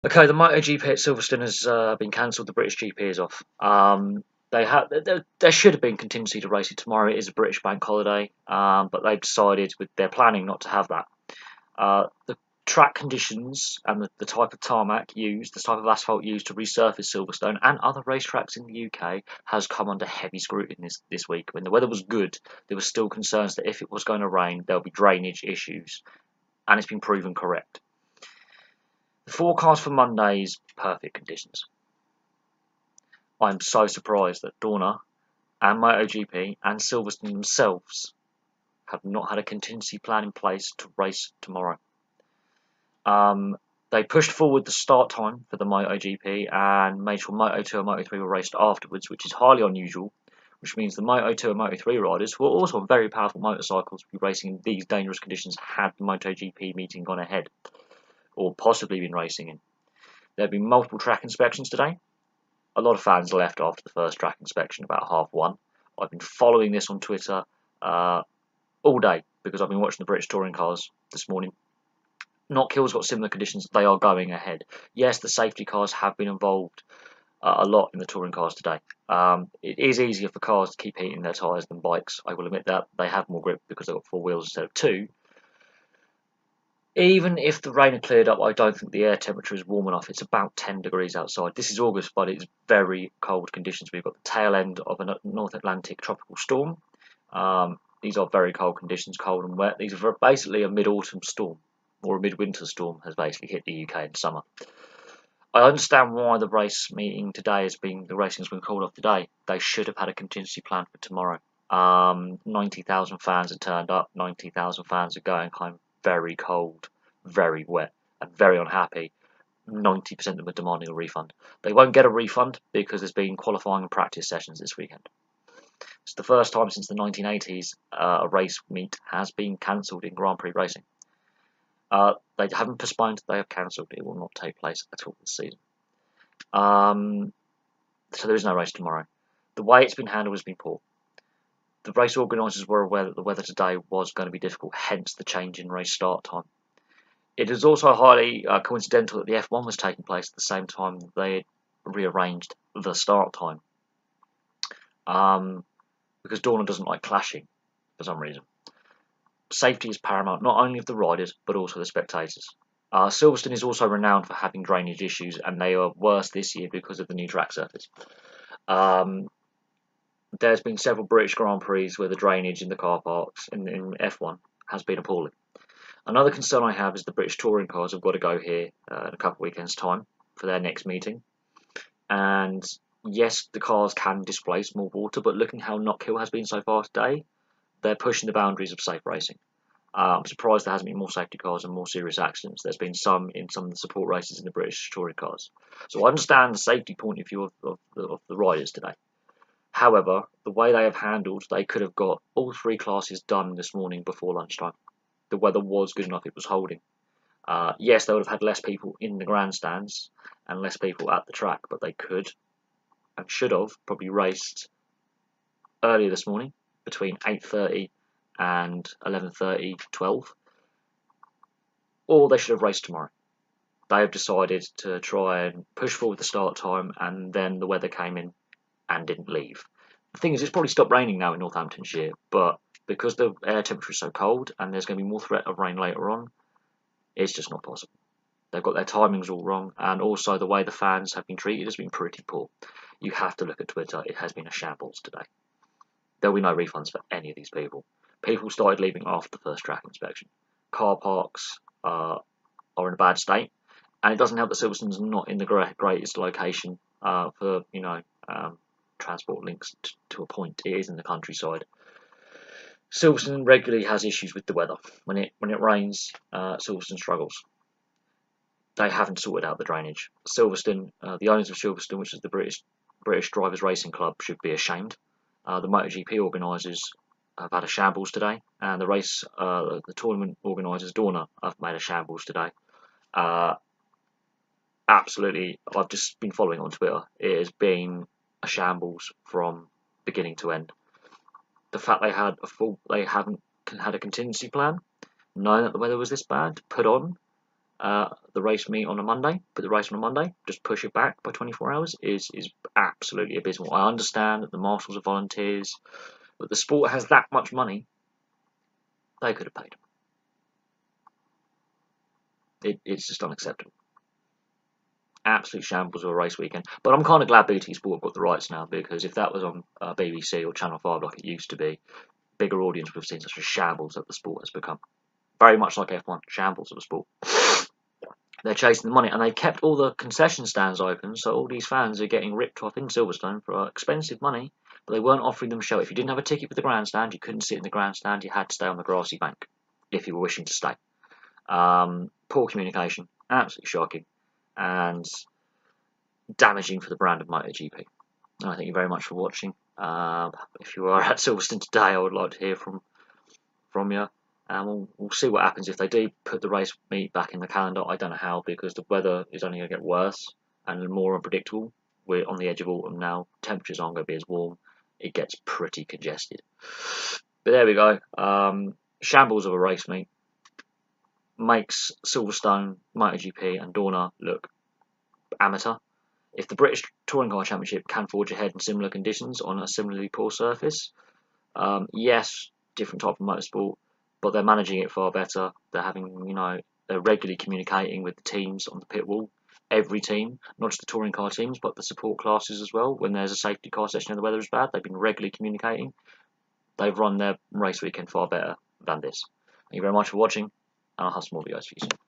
Okay, the MotoGP at Silverstone has been cancelled. The British GP is off. There should have been contingency to race it tomorrow. It is a British bank holiday, but they've decided with their planning not to have that. The track conditions and the type of tarmac used, the type of asphalt used to resurface Silverstone and other racetracks in the UK has come under heavy scrutiny this week. When the weather was good, there were still concerns that if it was going to rain, there'll be drainage issues, and it's been proven correct. The forecast for Monday is perfect conditions. I'm so surprised that Dorna and MotoGP and Silverstone themselves have not had a contingency plan in place to race tomorrow. They pushed forward the start time for the MotoGP and made sure Moto2 and Moto3 were raced afterwards, which is highly unusual, which means the Moto2 and Moto3 riders, who are also on very powerful motorcycles, will be racing in these dangerous conditions had the MotoGP meeting gone ahead, or possibly been racing in. There have been multiple track inspections today. A lot of fans left after the first track inspection about 1:30. I've been following this on Twitter all day because I've been watching the British touring cars this morning. Knock-Hill's got similar conditions. They are going ahead. Yes, the safety cars have been involved a lot in the touring cars today. It is easier for cars to keep heating their tyres than bikes. I will admit that. They have more grip because they've got 4 wheels instead of 2. Even if the rain had cleared up, I don't think the air temperature is warm enough. It's about 10 degrees outside. This is August, but it's very cold conditions. We've got the tail end of a North Atlantic tropical storm. These are very cold conditions, cold and wet. These are basically a mid-autumn storm, or a midwinter storm has basically hit the UK in summer. I understand why the racing has been called off today. They should have had a contingency plan for tomorrow. 90,000 fans have turned up. 90,000 fans are going home very cold, very wet, and very unhappy. 90% of them are demanding a refund. They won't get a refund because there's been qualifying and practice sessions this weekend. It's the first time since the 1980s a race meet has been cancelled in Grand Prix racing. They haven't postponed, they have cancelled. It will not take place at all this season. So there is no race tomorrow. The way it's been handled has been poor. The race organisers were aware that the weather today was going to be difficult, hence the change in race start time. It is also highly coincidental that the F1 was taking place at the same time they had rearranged the start time. Because Dorna doesn't like clashing for some reason. Safety is paramount, not only of the riders, but also the spectators. Silverstone is also renowned for having drainage issues, and they are worse this year because of the new track surface. There's been several British Grand Prix where the drainage in the car parks in F1 has been appalling. Another concern I have is the British touring cars have got to go here in a couple of weekends' time for their next meeting. And yes, the cars can displace more water, but looking how Knock-Hill has been so far today, they're pushing the boundaries of safe racing. I'm surprised there hasn't been more safety cars and more serious accidents. There's been some in some of the support races in the British touring cars. So I understand the safety point of view of the riders today. However, the way they have handled, they could have got all 3 classes done this morning before lunchtime. The weather was good enough, it was holding. Yes, they would have had less people in the grandstands and less people at the track, but they could and should have probably raced earlier this morning between 8:30 and 11:30, 12, or they should have raced tomorrow. They have decided to try and push forward the start time, and then the weather came in and didn't leave. The thing is, it's probably stopped raining now in Northamptonshire, but because the air temperature is so cold and there's going to be more threat of rain later on, it's just not possible. They've got their timings all wrong, and also the way the fans have been treated has been pretty poor. You have to look at Twitter. It has been a shambles today. There'll be no refunds for any of these people. People started leaving after the first track inspection. Car parks are in a bad state, and it doesn't help that Silverstone's not in the greatest location for transport links to a point. It is in the countryside. Silverstone regularly has issues with the weather. When it rains, Silverstone struggles. They haven't sorted out the drainage. Silverstone, the owners of Silverstone, which is the British Drivers Racing Club, should be ashamed. The MotoGP organisers have had a shambles today, and the tournament organisers, Dorna, have made a shambles today. Absolutely, I've just been following on Twitter. It has been a shambles from beginning to end. The fact they haven't had a contingency plan, knowing that the weather was this bad, put on, the race meet on a Monday, put the race on a Monday, just push it back by 24 hours is absolutely abysmal. I understand that the marshals are volunteers, but the sport has that much money, they could have paid them. It's just unacceptable. Absolute shambles of a race weekend. But I'm kind of glad BT Sport got the rights now, because if that was on BBC or Channel 5 like it used to be, bigger audience would have seen such a shambles that the sport has become. Very much like F1, shambles of a sport. They're chasing the money, and they kept all the concession stands open, so all these fans are getting ripped off in Silverstone for expensive money, but they weren't offering them shelter. If you didn't have a ticket for the grandstand, you couldn't sit in the grandstand, you had to stay on the grassy bank if you were wishing to stay. Poor communication, absolutely shocking, and damaging for the brand of MotoGP. I thank you very much for watching. If you are at Silverstone today, I would like to hear from you. And we'll see what happens if they do put the race meet back in the calendar. I don't know how, because the weather is only going to get worse and more unpredictable. We're on the edge of autumn now. Temperatures aren't going to be as warm. It gets pretty congested. But there we go. Shambles of a race meet. Makes Silverstone, MotoGP and Dorna look amateur. If the British Touring Car Championship can forge ahead in similar conditions on a similarly poor surface, yes, different type of motorsport, but they're managing it far better. They're having, they're regularly communicating with the teams on the pit wall. Every team, not just the touring car teams, but the support classes as well. When there's a safety car session and the weather is bad, they've been regularly communicating. They've run their race weekend far better than this. Thank you very much for watching, and I'll have some more videos for you soon.